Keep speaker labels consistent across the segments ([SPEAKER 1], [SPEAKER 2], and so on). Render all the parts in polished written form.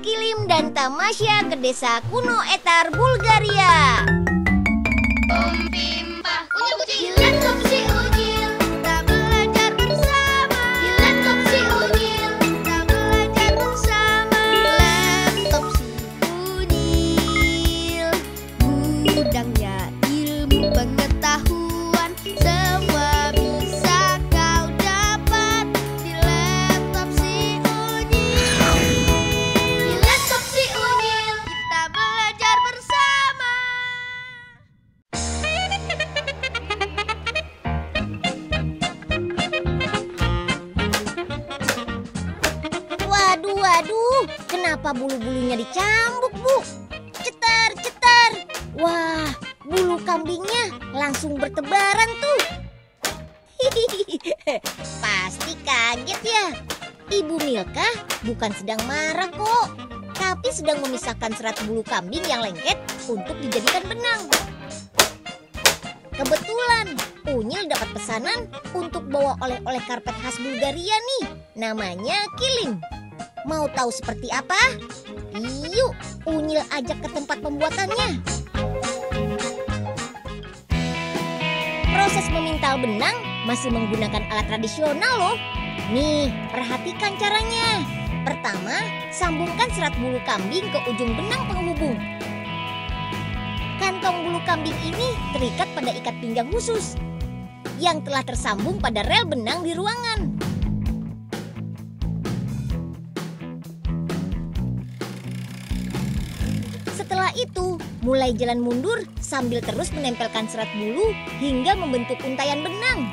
[SPEAKER 1] Kilim dan Tamasya ke desa kuno Etar, Bulgaria. Waduh, kenapa bulu-bulunya dicambuk, Bu? Cetar, cetar. Wah, bulu kambingnya langsung bertebaran tuh. Pasti kaget ya. Ibu Milka bukan sedang marah kok, tapi sedang memisahkan serat bulu kambing yang lengket untuk dijadikan benang. Kebetulan Unyil dapat pesanan untuk bawa oleh-oleh karpet khas Bulgaria nih. Namanya kilim. Mau tahu seperti apa? Yuk, Unyil ajak ke tempat pembuatannya. Proses memintal benang masih menggunakan alat tradisional loh. Nih, perhatikan caranya. Pertama, sambungkan serat bulu kambing ke ujung benang penghubung. Kantong bulu kambing ini terikat pada ikat pinggang khusus yang telah tersambung pada rel benang di ruangan. Setelah itu, mulai jalan mundur sambil terus menempelkan serat bulu hingga membentuk untayan benang.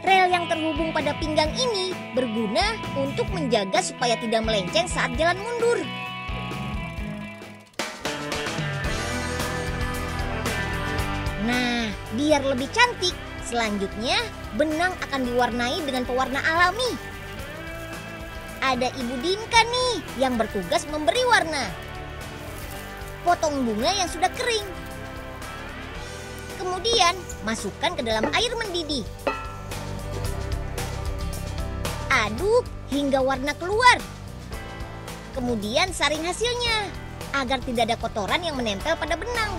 [SPEAKER 1] Rel yang terhubung pada pinggang ini berguna untuk menjaga supaya tidak melenceng saat jalan mundur. Nah, biar lebih cantik, selanjutnya benang akan diwarnai dengan pewarna alami. Ada Ibu Dinka nih yang bertugas memberi warna. Potong bunga yang sudah kering. Kemudian masukkan ke dalam air mendidih. Aduk hingga warna keluar. Kemudian saring hasilnya agar tidak ada kotoran yang menempel pada benang.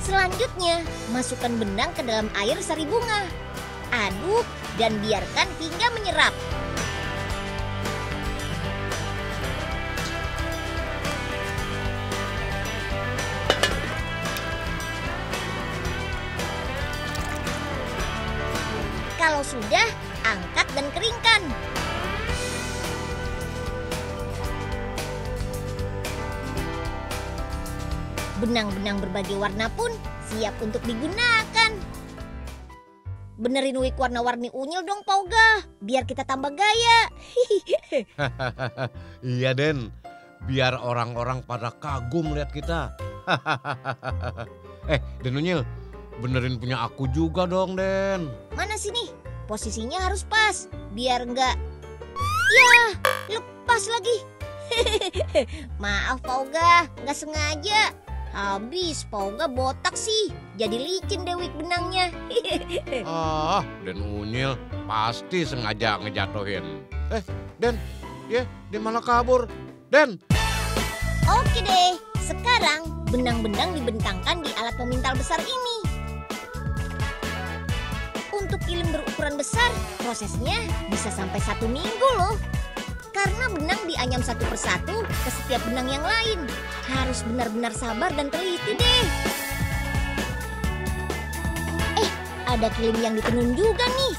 [SPEAKER 1] Selanjutnya, masukkan benang ke dalam air sari bunga. Aduk dan biarkan hingga menyerap. Kalau sudah, angkat dan keringkan. Benang-benang berbagai warna pun siap untuk digunakan. Benerin wig warna-warni Unyil dong, Pauga, biar kita tambah gaya.
[SPEAKER 2] Iya, Den. Biar orang-orang pada kagum lihat kita. Den Unyil, benerin punya aku juga dong, Den.
[SPEAKER 1] Mana sini? Posisinya harus pas, biar enggak... Ya, lepas lagi. Maaf, Pauga, nggak sengaja. Habis Pauga botak sih, jadi licin deh wig benangnya.
[SPEAKER 2] Den Unyil pasti sengaja ngejatuhin. Den, dia malah kabur. Den.
[SPEAKER 1] Oke deh, sekarang benang-benang dibentangkan di alat pemintal besar ini. Untuk kilim berukuran besar, prosesnya bisa sampai 1 minggu loh. Karena benang dianyam satu persatu ke setiap benang yang lain. Harus benar-benar sabar dan teliti deh. Ada kilim yang ditenun juga nih.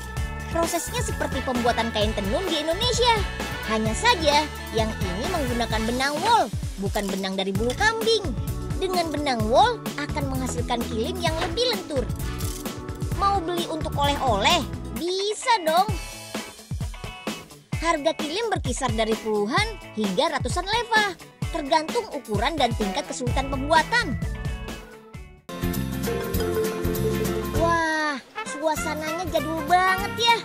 [SPEAKER 1] Prosesnya seperti pembuatan kain tenun di Indonesia. Hanya saja yang ini menggunakan benang wol, bukan benang dari bulu kambing. Dengan benang wol akan menghasilkan kilim yang lebih lentur. Mau beli untuk oleh-oleh? Bisa dong. Harga kilim berkisar dari puluhan hingga ratusan leva, tergantung ukuran dan tingkat kesulitan pembuatan. Wah, suasananya jadul banget ya.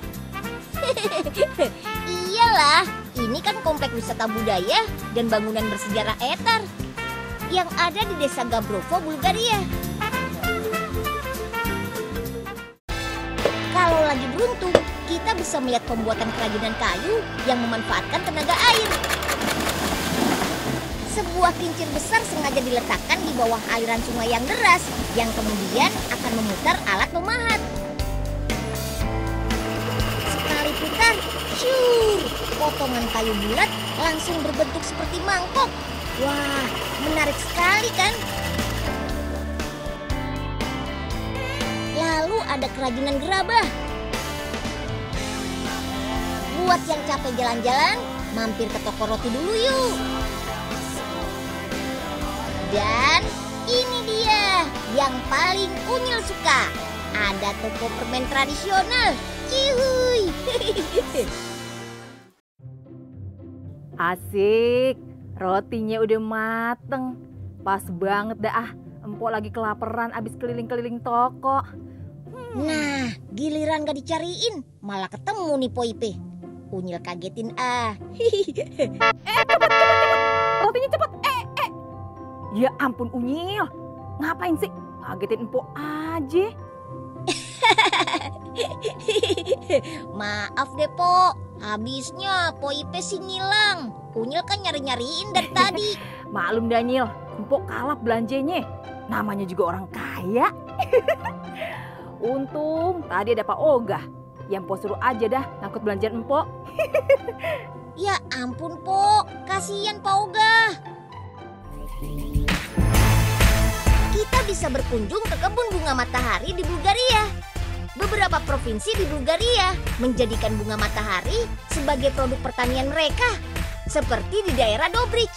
[SPEAKER 1] Iyalah, ini kan komplek wisata budaya dan bangunan bersejarah Etar yang ada di desa Gabrovo, Bulgaria. Kalau lagi beruntung, kita bisa melihat pembuatan kerajinan kayu yang memanfaatkan tenaga air. Sebuah kincir besar sengaja diletakkan di bawah aliran sungai yang deras, yang kemudian akan memutar alat pemahat. Sekali putar, syur, potongan kayu bulat langsung berbentuk seperti mangkok. Wah, menarik sekali kan? Lalu ada kerajinan gerabah. Buat yang capek jalan-jalan, mampir ke toko roti dulu yuk. Dan ini dia yang paling Unyil suka. Ada toko permen tradisional. Cihuy.
[SPEAKER 3] Asik, rotinya udah mateng. Pas banget dah Empok lagi kelaparan abis keliling-keliling toko.
[SPEAKER 1] Nah, giliran gak dicariin, malah ketemu nih Poipe. Unyil kagetin
[SPEAKER 3] Rotinya cepet, Ya ampun Unyil, ngapain sih? Kagetin Empok aja.
[SPEAKER 1] Maaf deh Po, habisnya Poipe sih ngilang. Unyil kan nyari-nyariin dari tadi.
[SPEAKER 3] Maklum Daniel, Empok kalap belanjanya. Namanya juga orang kaya. Untung tadi ada Pak Ogah. Yang Po suruh aja dah ngangkut belanjaan Empok.
[SPEAKER 1] Ya ampun Po, kasihan Pak Ogah. Kita bisa berkunjung ke kebun bunga matahari di Bulgaria. Beberapa provinsi di Bulgaria menjadikan bunga matahari sebagai produk pertanian mereka, seperti di daerah Dobrich.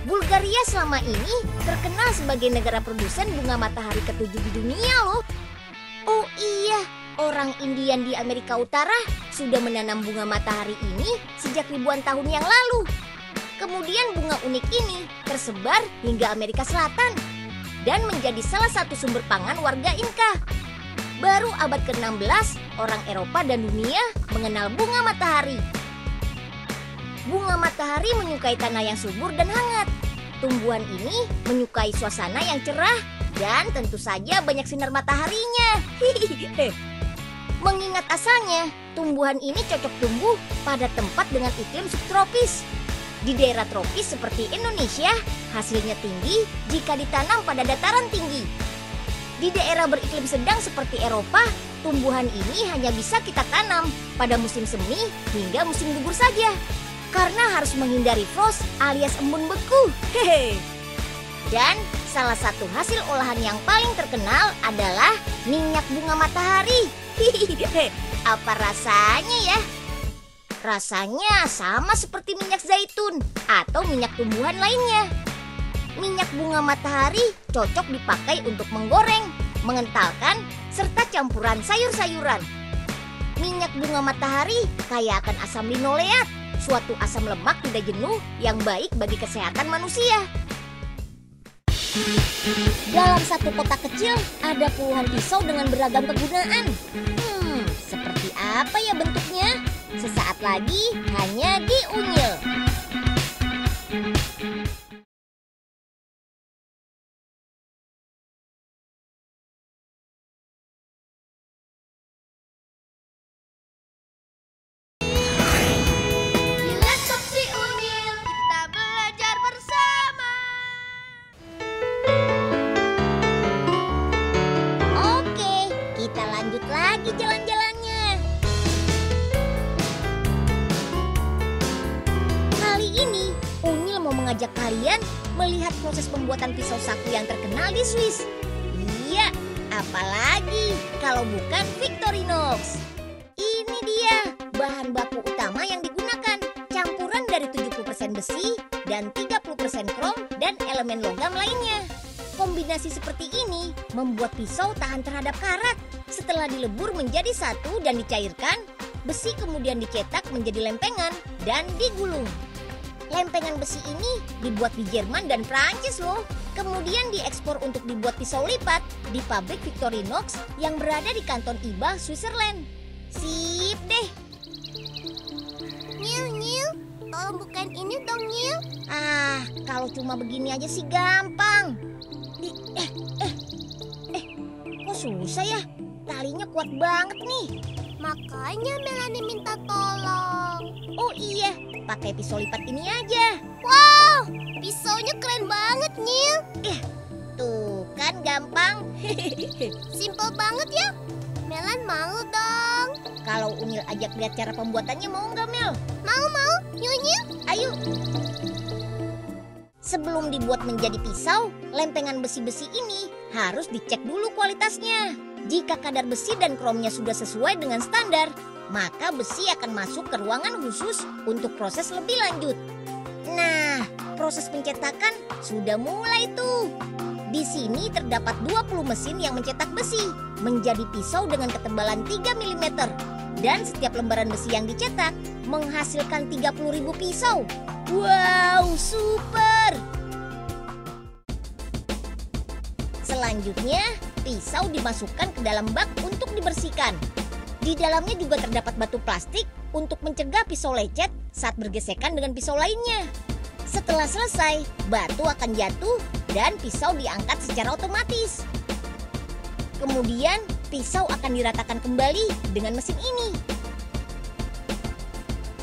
[SPEAKER 1] Bulgaria selama ini terkenal sebagai negara produsen bunga matahari ke-7 di dunia loh. Oh iya, orang Indian di Amerika Utara sudah menanam bunga matahari ini sejak ribuan tahun yang lalu. Kemudian bunga unik ini tersebar hingga Amerika Selatan dan menjadi salah satu sumber pangan warga Inka. Baru abad ke-16, orang Eropa dan dunia mengenal bunga matahari. Bunga matahari menyukai tanah yang subur dan hangat. Tumbuhan ini menyukai suasana yang cerah dan tentu saja banyak sinar mataharinya. Mengingat asalnya, tumbuhan ini cocok tumbuh pada tempat dengan iklim subtropis. Di daerah tropis seperti Indonesia, hasilnya tinggi jika ditanam pada dataran tinggi. Di daerah beriklim sedang seperti Eropa, tumbuhan ini hanya bisa kita tanam pada musim semi hingga musim gugur saja. Karena harus menghindari frost alias embun beku. Dan salah satu hasil olahan yang paling terkenal adalah minyak bunga matahari. Apa rasanya ya? Rasanya sama seperti minyak zaitun atau minyak tumbuhan lainnya. Minyak bunga matahari cocok dipakai untuk menggoreng, mengentalkan, serta campuran sayur-sayuran. Minyak bunga matahari kaya akan asam linoleat, suatu asam lemak tidak jenuh yang baik bagi kesehatan manusia. Dalam satu kotak kecil ada puluhan pisau dengan beragam kegunaan. Seperti apa ya bentuknya? Sesaat lagi hanya di Unyil. Lagi jalan-jalannya. Kali ini Unyil mau mengajak kalian melihat proses pembuatan pisau saku yang terkenal di Swiss. Iya, apalagi kalau bukan Victorinox. Ini dia bahan baku utama yang digunakan, campuran dari 70% besi dan 30% krom dan elemen logam lainnya. Kombinasi seperti ini membuat pisau tahan terhadap karat. Setelah dilebur menjadi satu dan dicairkan, besi kemudian dicetak menjadi lempengan dan digulung. Lempengan besi ini dibuat di Jerman dan Prancis loh. Kemudian diekspor untuk dibuat pisau lipat di pabrik Victorinox yang berada di kanton Iba, Switzerland. Sip deh.
[SPEAKER 4] Nyil, tolong bukan ini dong, Nyil.
[SPEAKER 1] Kalau cuma begini aja sih gampang. Kok susah ya? Talinya kuat banget nih.
[SPEAKER 4] Makanya Melanie minta tolong.
[SPEAKER 1] Oh iya, pakai pisau lipat ini aja.
[SPEAKER 4] Wow, pisaunya keren banget, Nyil.
[SPEAKER 1] Tuh, kan gampang.
[SPEAKER 4] Simple banget ya. Melan mau dong.
[SPEAKER 1] Kalau Unyil ajak lihat cara pembuatannya, mau nggak, Mel?
[SPEAKER 4] Mau. Nyil.
[SPEAKER 1] Ayo. Sebelum dibuat menjadi pisau, lempengan besi-besi ini harus dicek dulu kualitasnya. Jika kadar besi dan kromnya sudah sesuai dengan standar, maka besi akan masuk ke ruangan khusus untuk proses lebih lanjut. Nah, proses pencetakan sudah mulai tuh. Di sini terdapat 20 mesin yang mencetak besi menjadi pisau dengan ketebalan 3 mm. Dan setiap lembaran besi yang dicetak menghasilkan 30.000 pisau. Wow, super! Selanjutnya, pisau dimasukkan ke dalam bak untuk dibersihkan. Di dalamnya juga terdapat batu plastik untuk mencegah pisau lecet saat bergesekan dengan pisau lainnya. Setelah selesai, batu akan jatuh dan pisau diangkat secara otomatis. Kemudian, pisau akan diratakan kembali dengan mesin ini.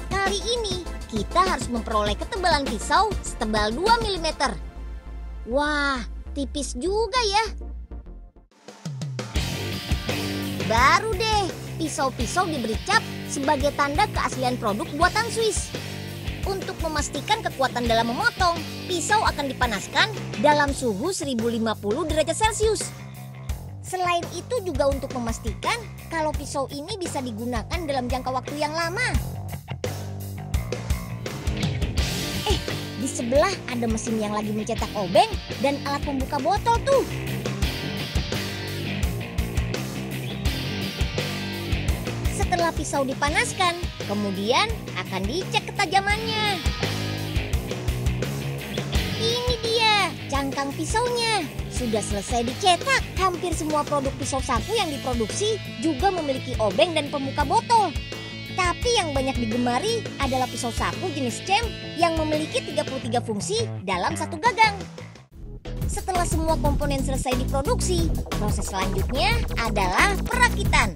[SPEAKER 1] Kali ini, kita harus memperoleh ketebalan pisau setebal 2 mm. Wah, tipis juga ya. Baru deh, pisau-pisau diberi cap sebagai tanda keaslian produk buatan Swiss. Untuk memastikan kekuatan dalam memotong, pisau akan dipanaskan dalam suhu 1050 derajat Celcius. Selain itu juga untuk memastikan kalau pisau ini bisa digunakan dalam jangka waktu yang lama. Di sebelah ada mesin yang lagi mencetak obeng dan alat pembuka botol tuh. Setelah pisau dipanaskan, kemudian akan dicek ketajamannya. Ini dia, cangkang pisaunya. Sudah selesai dicetak. Hampir semua produk pisau saku yang diproduksi juga memiliki obeng dan pembuka botol. Tapi yang banyak digemari adalah pisau saku jenis cem yang memiliki 33 fungsi dalam satu gagang. Setelah semua komponen selesai diproduksi, proses selanjutnya adalah perakitan.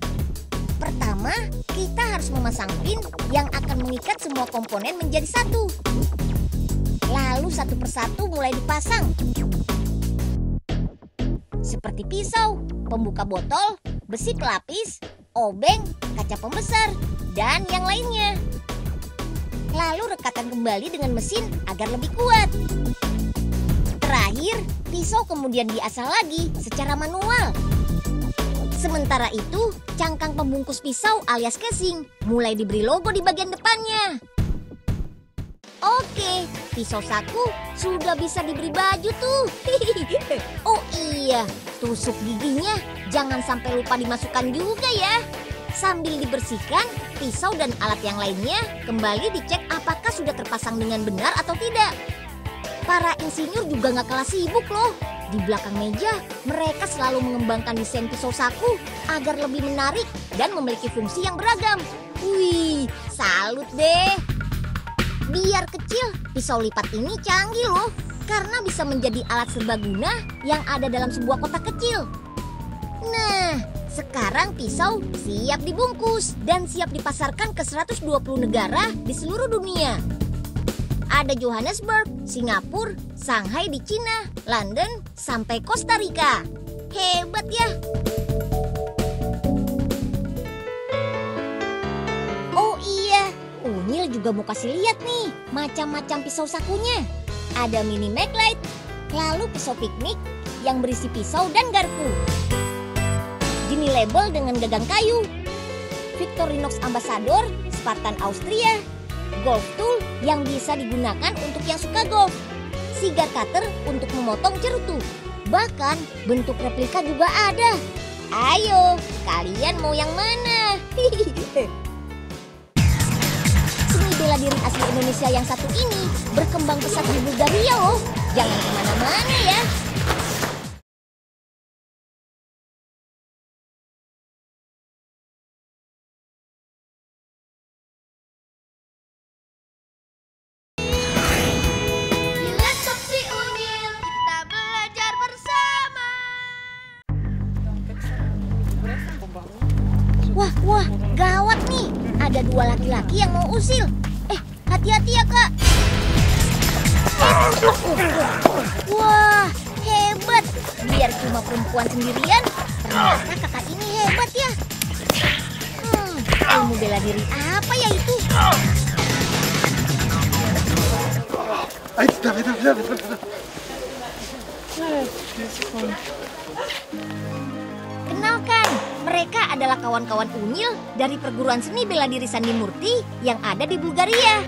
[SPEAKER 1] Pertama, kita harus memasang pin yang akan mengikat semua komponen menjadi satu. Lalu satu persatu mulai dipasang. Seperti pisau, pembuka botol, besi pelapis, obeng, kaca pembesar, dan yang lainnya. Lalu rekatkan kembali dengan mesin agar lebih kuat. Terakhir, pisau kemudian diasah lagi secara manual. Sementara itu, cangkang pembungkus pisau alias casing mulai diberi logo di bagian depannya. Oke, pisau saku sudah bisa diberi baju tuh. Oh iya, tusuk giginya jangan sampai lupa dimasukkan juga ya. Sambil dibersihkan, pisau dan alat yang lainnya kembali dicek apakah sudah terpasang dengan benar atau tidak. Para insinyur juga nggak kalah sibuk loh. Di belakang meja, mereka selalu mengembangkan desain pisau saku agar lebih menarik dan memiliki fungsi yang beragam. Wih, salut deh. Biar kecil, pisau lipat ini canggih loh, karena bisa menjadi alat serbaguna yang ada dalam sebuah kotak kecil. Nah, sekarang pisau siap dibungkus dan siap dipasarkan ke 120 negara di seluruh dunia. Ada Johannesburg, Singapura, Shanghai di Cina, London, sampai Costa Rica. Hebat ya! Oh iya, Unyil juga mau kasih lihat nih macam-macam pisau sakunya. Ada mini maglite, lalu pisau piknik yang berisi pisau dan garpu. Gini label dengan gagang kayu. Victorinox Ambassador, Spartan Austria. Golf tool yang bisa digunakan untuk yang suka golf. Cigar cutter untuk memotong cerutu. Bahkan bentuk replika juga ada. Ayo, kalian mau yang mana? Seni bela diri asli Indonesia yang satu ini berkembang pesat di Bulgaria loh. Jangan kemana-mana ya. Wah, dua laki-laki yang mau usil. Hati-hati ya, Kak. Wah, hebat. Biar cuma perempuan sendirian, ternyata kakak ini hebat ya. Ilmu bela diri apa ya itu? Kenalkan, mereka adalah kawan-kawan Unyil dari perguruan seni bela diri Sandi Murti yang ada di Bulgaria.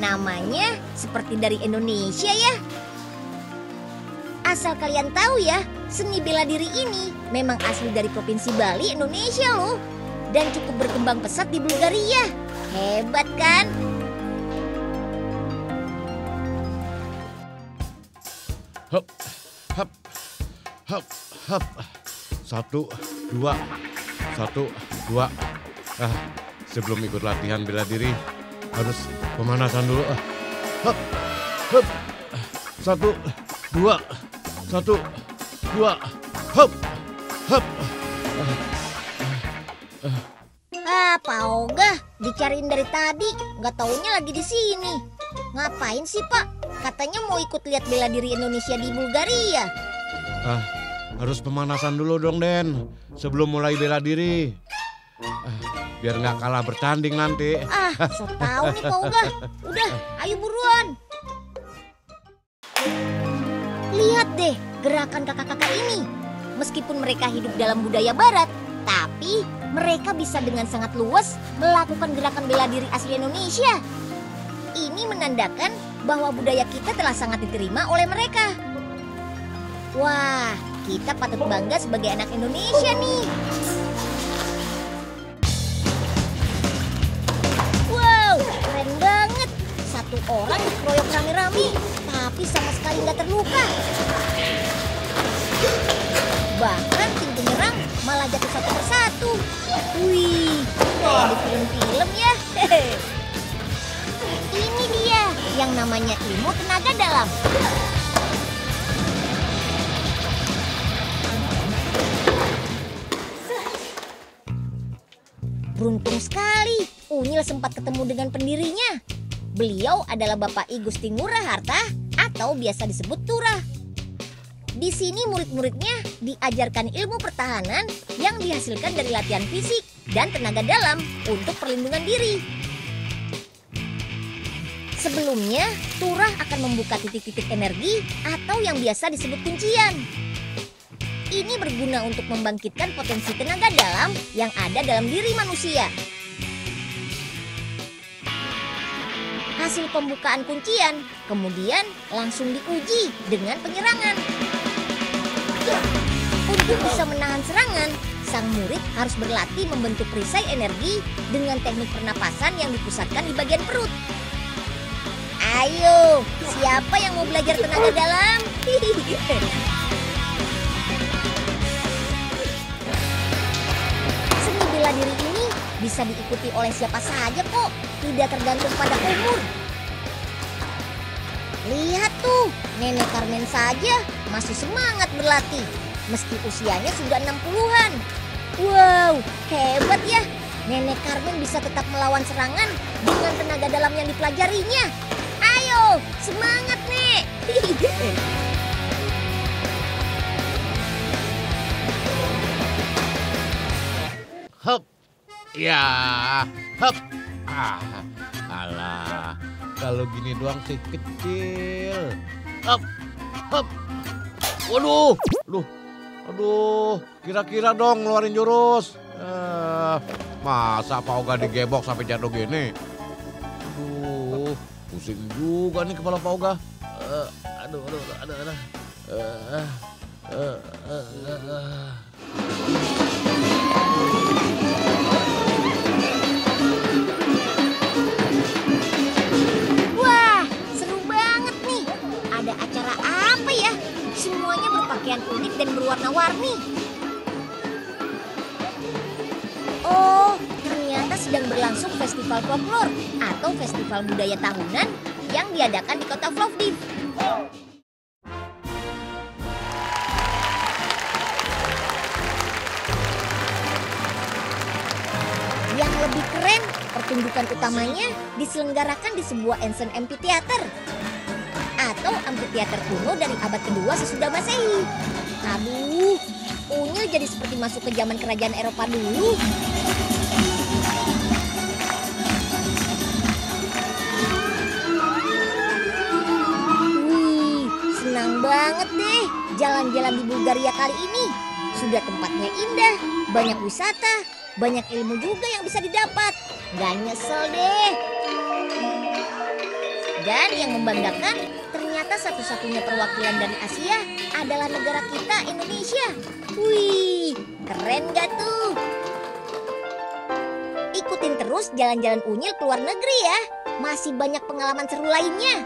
[SPEAKER 1] Namanya seperti dari Indonesia ya. Asal kalian tahu ya, seni bela diri ini memang asli dari Provinsi Bali, Indonesia loh. Dan cukup berkembang pesat di Bulgaria. Hebat kan?
[SPEAKER 2] Hop, hop, hop, hop. 1, 2, 1, 2. Sebelum ikut latihan bela diri harus pemanasan dulu. Hop, hop. 1, 2, 1, 2. Hop, hop.
[SPEAKER 1] Pak Oga, dicariin dari tadi, nggak taunya lagi di sini. Ngapain sih Pak? Katanya mau ikut lihat bela diri Indonesia di Bulgaria.
[SPEAKER 2] Harus pemanasan dulu dong, Den. Sebelum mulai bela diri. Biar nggak kalah bertanding nanti.
[SPEAKER 1] So tau nih Pak Oga. Udah, ayo buruan. Lihat deh gerakan kakak-kakak ini. Meskipun mereka hidup dalam budaya barat, tapi mereka bisa dengan sangat luas melakukan gerakan bela diri asli Indonesia. Ini menandakan bahwa budaya kita telah sangat diterima oleh mereka. Wah, kita patut bangga sebagai anak Indonesia nih. Wow, keren banget. Satu orang dikeroyok rame-rame, tapi sama sekali nggak terluka. Bahkan tim penyerang malah jatuh satu persatu. Wih, kayak di film-film ya. Ini dia yang namanya ilmu tenaga dalam. Beruntung sekali, Unyil sempat ketemu dengan pendirinya. Beliau adalah Bapak I Gusti Ngurah Harta atau biasa disebut Turah. Di sini murid-muridnya diajarkan ilmu pertahanan yang dihasilkan dari latihan fisik dan tenaga dalam untuk perlindungan diri. Sebelumnya, Turah akan membuka titik-titik energi atau yang biasa disebut kuncian. Ini berguna untuk membangkitkan potensi tenaga dalam yang ada dalam diri manusia. Hasil pembukaan kuncian kemudian langsung diuji dengan penyerangan. Untuk bisa menahan serangan, sang murid harus berlatih membentuk perisai energi dengan teknik pernapasan yang dipusatkan di bagian perut. Ayo, siapa yang mau belajar tenaga dalam? Seni bela diri ini bisa diikuti oleh siapa saja kok, tidak tergantung pada umur. Lihat tuh, Nenek Carmen saja masih semangat berlatih, meski usianya sudah 60-an. Wow, hebat ya. Nenek Carmen bisa tetap melawan serangan dengan tenaga dalam yang dipelajarinya. Ayo, semangat, Nek.
[SPEAKER 2] Hop. Ya, hop. Alah. Kalau gini doang sih kecil. Hop. Hop. Waduh. Aduh. Kira-kira dong ngeluarin jurus. Masa Pak Oga digebok sampai jatuh gini? Aduh. Pusing juga nih kepala Pak Oga. Aduh.
[SPEAKER 1] Wah, seru banget nih. Ada acara apa ya? Semuanya berpakaian unik dan berwarna-warni. Oh, ternyata sedang berlangsung festival folklore atau festival budaya tahunan yang diadakan di kota Plovdiv. Yang lebih keren pertunjukan utamanya diselenggarakan di sebuah ancient amphitheater atau amphitheater kuno dari abad kedua sesudah Masehi. Aduh, Unyil jadi seperti masuk ke zaman kerajaan Eropa dulu. Wih, senang banget deh jalan-jalan di Bulgaria kali ini. Sudah tempatnya indah, banyak wisata, banyak ilmu juga yang bisa didapat. Gak nyesel deh. Dan yang membanggakan, ternyata satu-satunya perwakilan dari Asia adalah negara kita, Indonesia. Wih, keren gak tuh? Ikutin terus jalan-jalan Unyil ke luar negeri ya. Masih banyak pengalaman seru lainnya.